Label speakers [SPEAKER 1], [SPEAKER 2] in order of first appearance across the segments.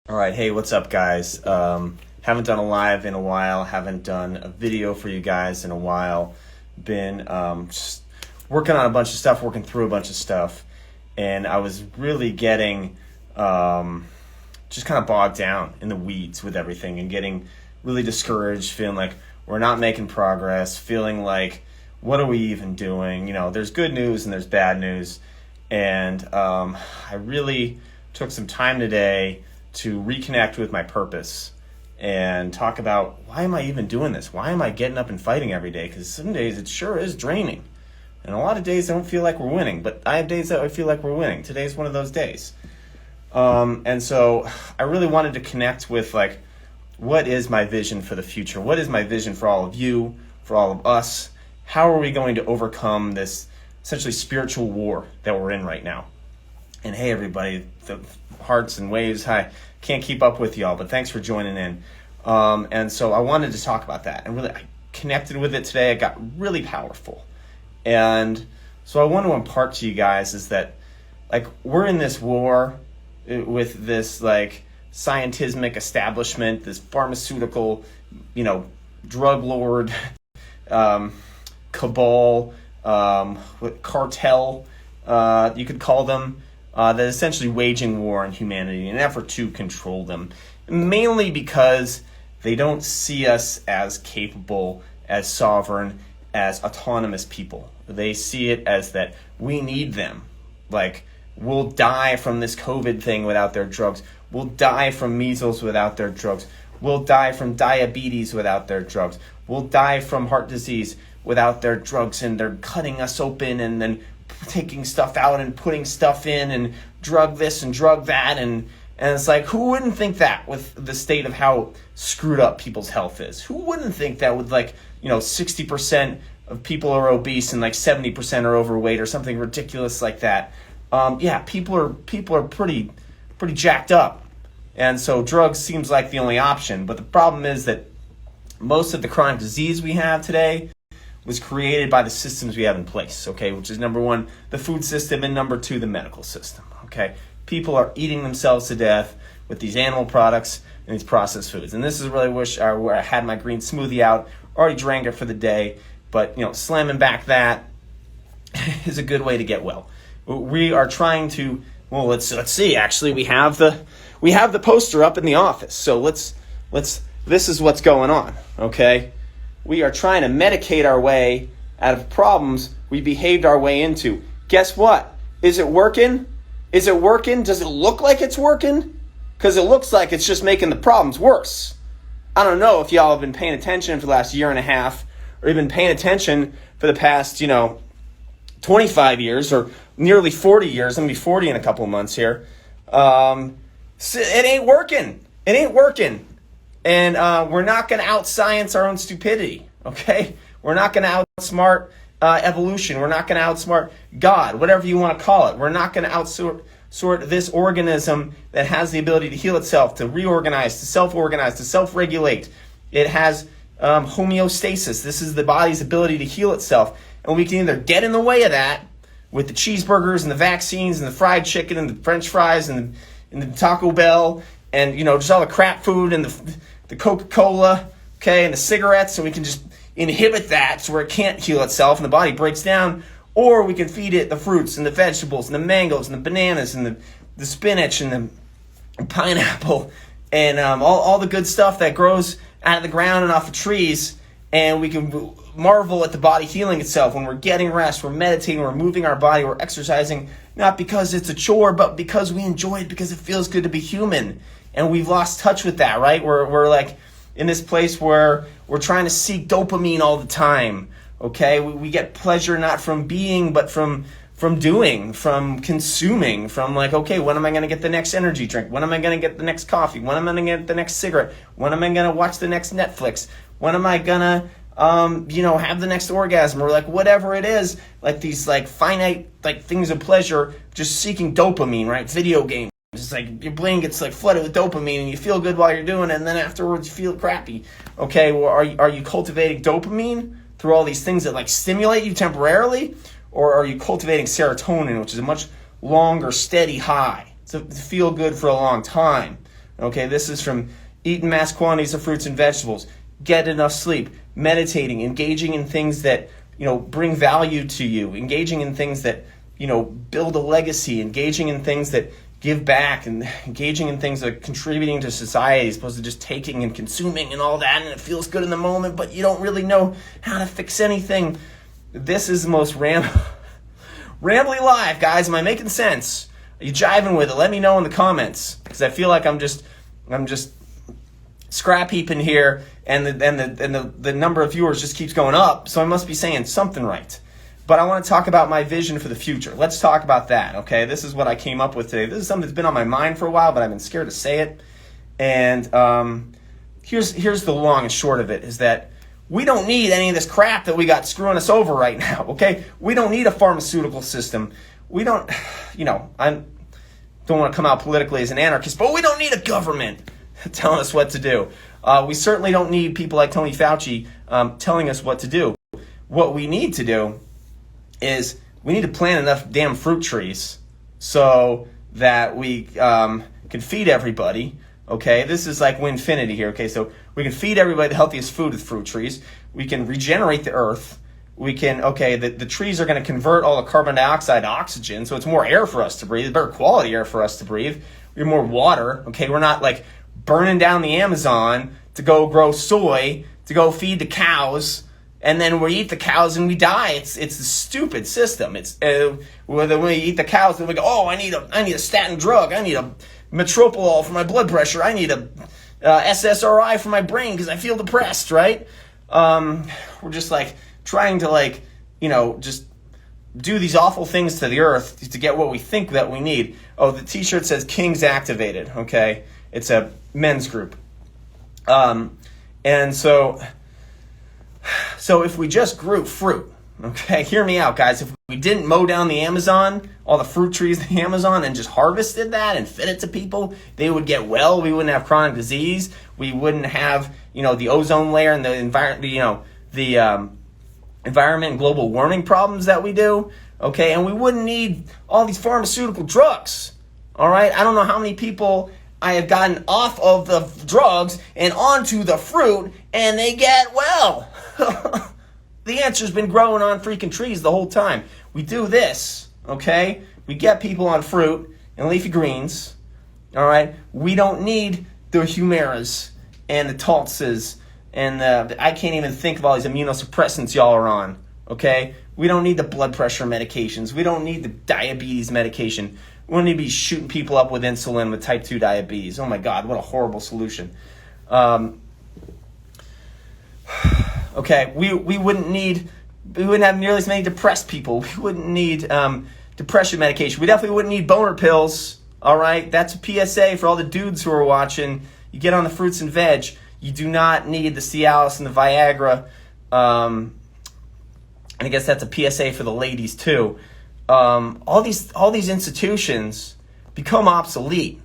[SPEAKER 1] All right, hey, what's up, guys? Haven't done a live in a while. Haven't done a video for you guys in a while. Been just working on a bunch of stuff, working through a bunch of stuff, and I was really getting just kind of bogged down in the weeds with everything and getting really discouraged, feeling like we're not making progress, feeling like what are we even doing? You know, there's good news and there's bad news, and I really took some time today to reconnect with my purpose and talk about why am I even doing this? Why am I getting up and fighting every day? Because some days it sure is draining. And a lot of days I don't feel like we're winning, but I have days that I feel like we're winning. Today's one of those days. And so I really wanted to connect with like, what is my vision for the future? What is my vision for all of you, for all of us? How are we going to overcome this essentially spiritual war that we're in right now? And hey, everybody, the hearts and waves, hi. Can't keep up with y'all, but thanks for joining in. And so I wanted to talk about that. And really, I connected with it today. It got really powerful. And so I want to impart to you guys is that, like, we're in this war with this, like, scientismic establishment, this pharmaceutical, drug lord, cabal, cartel, you could call them, that essentially waging war on humanity in an effort to control them, mainly because they don't see us as capable, as sovereign, as autonomous people. They see it as that we need them. Like, we'll die from this COVID thing without their drugs. We'll die from measles without their drugs. We'll die from diabetes without their drugs. We'll die from heart disease without their drugs. And they're cutting us open and then taking stuff out and putting stuff in and drug this and drug that. And it's like, who wouldn't think that with the state of how screwed up people's health is? Who wouldn't think that with 60% of people are obese and 70% are overweight or something ridiculous like that? People are pretty jacked up. And so drugs seems like the only option. But the problem is that most of the chronic disease we have today was created by the systems we have in place, okay, which is number one, the food system, and number two, the medical system, okay? People are eating themselves to death with these animal products and these processed foods. And this is really where I had my green smoothie out, already drank it for the day, but, slamming back that is a good way to get well. We are trying to, let's see, actually, we have the poster up in the office. So this is what's going on, okay? We are trying to medicate our way out of problems we behaved our way into. Guess what? Is it working? Is it working? Does it look like it's working? Because it looks like it's just making the problems worse. I don't know if y'all have been paying attention for the last year and a half, or even paying attention for the past, 25 years or nearly 40 years. I'm going to be 40 in a couple of months here. It ain't working. It ain't working. And we're not going to outscience our own stupidity, okay? We're not going to outsmart evolution. We're not going to outsmart God, whatever you want to call it. We're not going to outsort this organism that has the ability to heal itself, to reorganize, to self-organize, to self-regulate. It has homeostasis. This is the body's ability to heal itself. And we can either get in the way of that with the cheeseburgers and the vaccines and the fried chicken and the French fries and the Taco Bell and, just all the crap food and the Coca-Cola, okay, and the cigarettes, and we can just inhibit that so where it can't heal itself and the body breaks down, or we can feed it the fruits and the vegetables and the mangoes and the bananas and the spinach and the pineapple and all the good stuff that grows out of the ground and off of trees, and we can marvel at the body healing itself when we're getting rest, we're meditating, we're moving our body, we're exercising, not because it's a chore, but because we enjoy it, because it feels good to be human. And we've lost touch with that, right? We're like in this place where we're trying to seek dopamine all the time, okay? We get pleasure not from being, but from doing, from consuming, from okay, when am I going to get the next energy drink? When am I going to get the next coffee? When am I going to get the next cigarette? When am I going to watch the next Netflix? When am I going to, have the next orgasm? Or whatever it is, these finite things of pleasure, just seeking dopamine, right? Video games. It's your brain gets flooded with dopamine and you feel good while you're doing it, and then afterwards you feel crappy. Okay, well, are you cultivating dopamine through all these things that stimulate you temporarily? Or are you cultivating serotonin, which is a much longer, steady high to feel good for a long time? Okay, this is from eating mass quantities of fruits and vegetables, get enough sleep, meditating, engaging in things that, bring value to you, engaging in things that, build a legacy, engaging in things that give back, and engaging in things that are contributing to society as opposed to just taking and consuming and all that, and it feels good in the moment, but you don't really know how to fix anything. This is the most rambly live, guys. Am I making sense? Are you jiving with it? Let me know in the comments, because I feel like I'm just scrap heaping here, and the number of viewers just keeps going up, so I must be saying something right. But I want to talk about my vision for the future. Let's talk about that, okay? This is what I came up with today. This is something that's been on my mind for a while, but I've been scared to say it. And here's the long and short of it, is that we don't need any of this crap that we got screwing us over right now, okay? We don't need a pharmaceutical system. We don't, I don't want to come out politically as an anarchist, but we don't need a government telling us what to do. We certainly don't need people like Tony Fauci telling us what to do. What we need to do is we need to plant enough damn fruit trees so that we can feed everybody, okay? This is like Winfinity here, okay? So we can feed everybody the healthiest food with fruit trees. We can regenerate the earth. We can, the trees are going to convert all the carbon dioxide to oxygen, so it's more air for us to breathe, better quality air for us to breathe. We have more water, okay? We're not like burning down the Amazon to go grow soy, to go feed the cows, and then we eat the cows and we die. It's a stupid system. It's when we eat the cows, then we go, oh, I need a statin drug. I need a metropolol for my blood pressure. I need a SSRI for my brain because I feel depressed, right? We're just like trying to just do these awful things to the earth to get what we think that we need. Oh, the t-shirt says Kings Activated, okay? It's a men's group. And so if we just grew fruit, okay, hear me out, guys. If we didn't mow down the Amazon, all the fruit trees in the Amazon, and just harvested that and fed it to people, they would get well. We wouldn't have chronic disease. We wouldn't have, the ozone layer and the environment, environment and global warming problems that we do, okay? And we wouldn't need all these pharmaceutical drugs, all right? I don't know how many people I have gotten off of the drugs and onto the fruit, and they get well. The answer's been growing on freaking trees the whole time. We do this, okay? We get people on fruit and leafy greens, all right? We don't need the Humiras and the Taltzes and I can't even think of all these immunosuppressants y'all are on, okay? We don't need the blood pressure medications. We don't need the diabetes medication. We don't need to be shooting people up with insulin with type 2 diabetes. Oh my God, what a horrible solution. Okay, we wouldn't have nearly as many depressed people. We wouldn't need depression medication. We definitely wouldn't need boner pills, all right? That's a PSA for all the dudes who are watching. You get on the fruits and veg. You do not need the Cialis and the Viagra. And I guess that's a PSA for the ladies too. All these institutions become obsolete.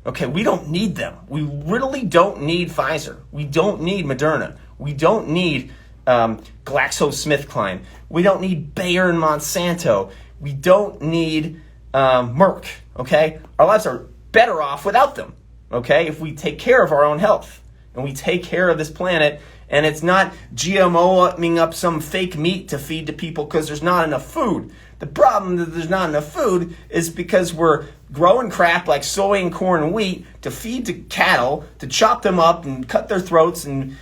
[SPEAKER 1] Okay, we don't need them. We really don't need Pfizer. We don't need Moderna. We don't need GlaxoSmithKline. We don't need Bayer and Monsanto. We don't need Merck. Okay, our lives are better off without them. Okay, if we take care of our own health and we take care of this planet. And it's not GMOing up some fake meat to feed to people because there's not enough food. The problem that there's not enough food is because we're growing crap like soy and corn and wheat to feed to cattle, to chop them up and cut their throats, and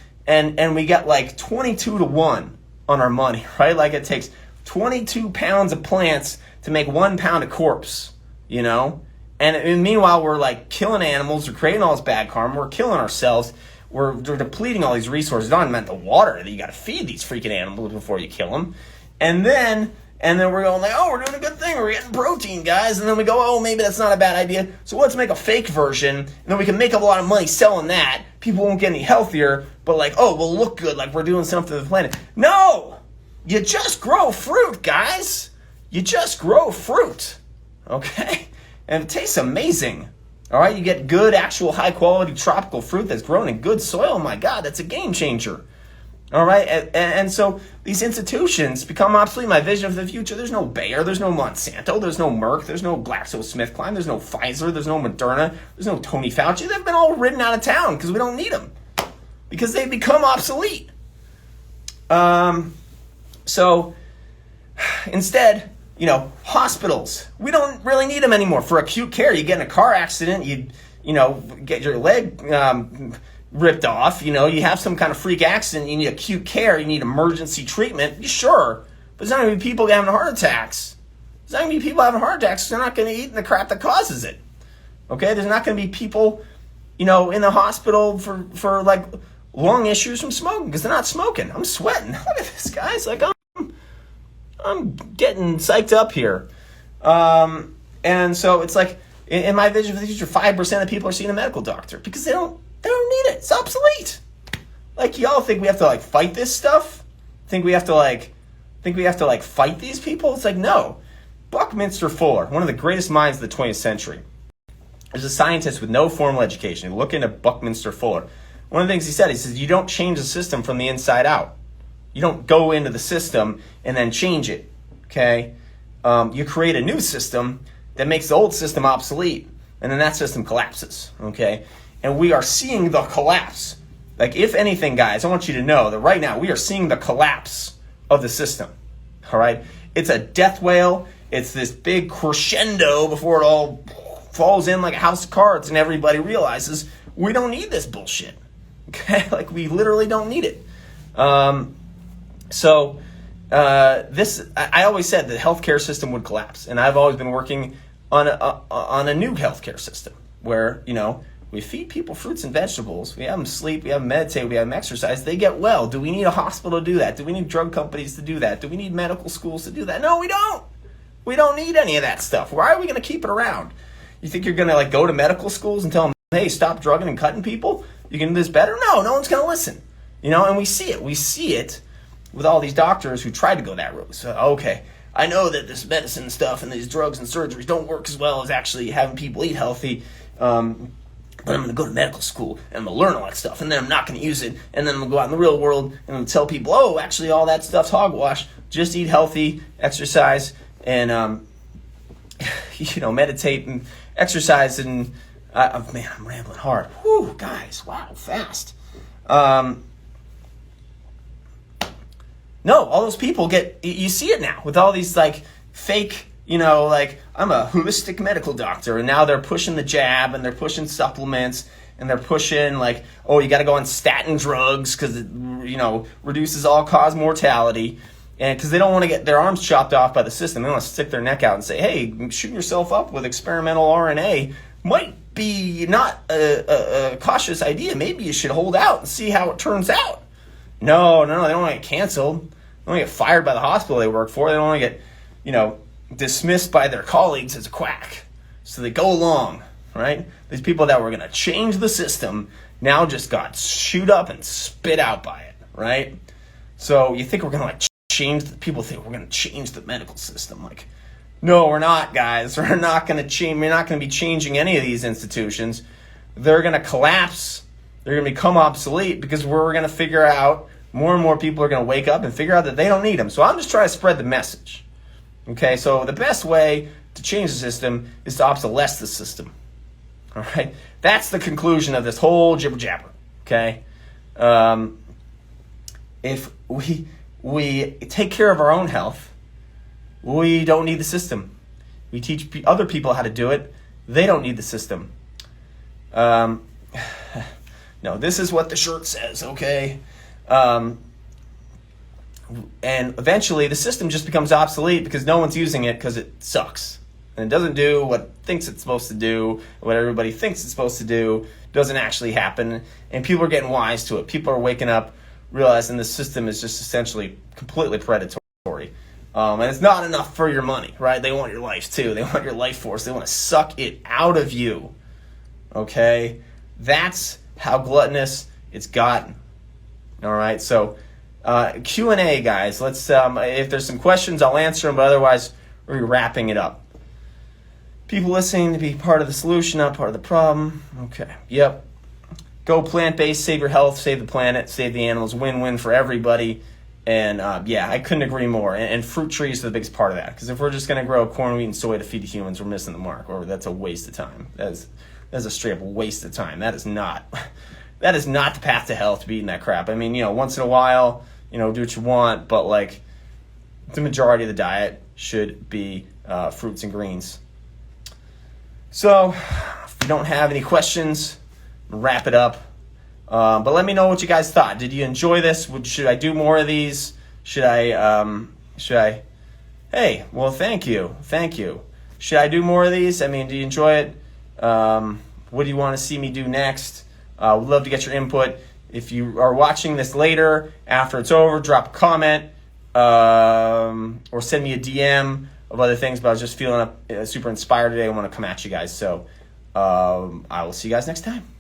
[SPEAKER 1] we get like 22 to 1 on our money, right? Like it takes 22 pounds of plants to make 1 pound of corpse, And meanwhile, we're like killing animals, we're creating all this bad karma, we're killing ourselves. We're depleting all these resources. Not meant the water that you got to feed these freaking animals before you kill them. And then we're going like, oh, we're doing a good thing. We're getting protein, guys. And then we go, oh, maybe that's not a bad idea. So let's make a fake version. And then we can make a lot of money selling that. People won't get any healthier. But like, oh, we'll look good. Like we're doing something to the planet. No! You just grow fruit, guys. You just grow fruit. Okay? And it tastes amazing. All right, you get good, actual, high-quality tropical fruit that's grown in good soil. Oh, my God, that's a game changer. All right, and so these institutions become obsolete. My vision of the future: there's no Bayer, there's no Monsanto, there's no Merck, there's no GlaxoSmithKline, there's no Pfizer, there's no Moderna, there's no Tony Fauci. They've been all ridden out of town because we don't need them, because they've become obsolete. So instead, hospitals, we don't really need them anymore for acute care. You get in a car accident, you get your leg ripped off, you have some kind of freak accident, you need acute care, you need emergency treatment, sure, but there's not going to be people having heart attacks. There's not going to be people having heart attacks. They're not going to eat the crap that causes it. Okay, there's not going to be people, in the hospital for like lung issues from smoking because they're not smoking. I'm sweating. Look at this, guys. Like I'm getting psyched up here. And so it's like in my vision for the future, 5% of people are seeing a medical doctor because they don't need it. It's obsolete. Like, y'all think we have to fight this stuff? Think we have to fight these people? It's like, no. Buckminster Fuller, one of the greatest minds of the 20th century, is a scientist with no formal education. You look into Buckminster Fuller. One of the things he says, you don't change the system from the inside out. You don't go into the system and then change it, okay? You create a new system that makes the old system obsolete, and then that system collapses, okay? And we are seeing the collapse. Like, if anything, guys, I want you to know that right now we are seeing the collapse of the system, all right? It's a death wail. It's this big crescendo before it all falls in like a house of cards, and everybody realizes we don't need this bullshit, okay? Like, we literally don't need it. I always said the healthcare system would collapse, and I've always been working on a new healthcare system where, we feed people fruits and vegetables. We have them sleep. We have them meditate. We have them exercise. They get well. Do we need a hospital to do that? Do we need drug companies to do that? Do we need medical schools to do that? No, we don't. We don't need any of that stuff. Why are we going to keep it around? You think you're going to go to medical schools and tell them, hey, stop drugging and cutting people? You can do this better? No one's going to listen. And we see it. We see it with all these doctors who tried to go that route. So, okay, I know that this medicine stuff and these drugs and surgeries don't work as well as actually having people eat healthy. But I'm going to go to medical school, and I'm going to learn all that stuff, and then I'm not going to use it, and then I'm going to go out in the real world, and I'm going to tell people, oh, actually all that stuff's hogwash. Just eat healthy, exercise, and, meditate and exercise, and, man, I'm rambling hard. Whew, guys, wow, fast. No, all those people you see it now with all these, fake, I'm a holistic medical doctor, and now they're pushing the jab, and they're pushing supplements, and they're pushing, you got to go on statin drugs because it, reduces all-cause mortality, and because they don't want to get their arms chopped off by the system. They want to stick their neck out and say, hey, shooting yourself up with experimental RNA might be not a cautious idea. Maybe you should hold out and see how it turns out. No, they don't want to get canceled. They don't want to get fired by the hospital they work for. They don't want to get, dismissed by their colleagues as a quack. So they go along, right? These people that were going to change the system now just got chewed up and spit out by it, right? So you think we're going to people think we're going to change the medical system. No, we're not, guys. We're not going to change. We're not going to be changing any of these institutions. They're going to collapse. They're going to become obsolete because we're going to figure out, more and more people are going to wake up and figure out that they don't need them. So I'm just trying to spread the message. Okay, so the best way to change the system is to obsolesce the system. All right, that's the conclusion of this whole jibber jabber. Okay, if we take care of our own health, we don't need the system. We teach other people how to do it. They don't need the system. No, this is what the shirt says. Okay. And eventually the system just becomes obsolete because no one's using it because it sucks. And it doesn't do what it thinks it's supposed to do, what everybody thinks it's supposed to do, doesn't actually happen. And people are getting wise to it. People are waking up, realizing the system is just essentially completely predatory. And it's not enough for your money, right? They want your life too. They want your life force. They want to suck it out of you. Okay? That's how gluttonous it's gotten. All right? So, Q&A, guys. Let's if there's some questions, I'll answer them, but otherwise we're wrapping it up. People listening to be part of the solution, not part of the problem. Okay. Yep. go plant-based, save your health, save the planet, save the animals, win-win for everybody. And yeah, I couldn't agree more. And fruit trees are the biggest part of that. Because if we're just going to grow corn, wheat, and soy to feed the humans, we're missing the mark. Or that's a waste of time. That's a straight up waste of time. That is not the path to health to be eating that crap. I mean, once in a while, do what you want, but like the majority of the diet should be fruits and greens. So, if you don't have any questions, wrap it up. But let me know what you guys thought. Did you enjoy this? Should I do more of these? Should I? Hey, well, thank you. Should I do more of these? I mean, do you enjoy it? What do you want to see me do next? Would love to get your input. If you are watching this later, after it's over, drop a comment or send me a DM of other things. But I was just feeling super inspired today. I want to come at you guys. So I will see you guys next time.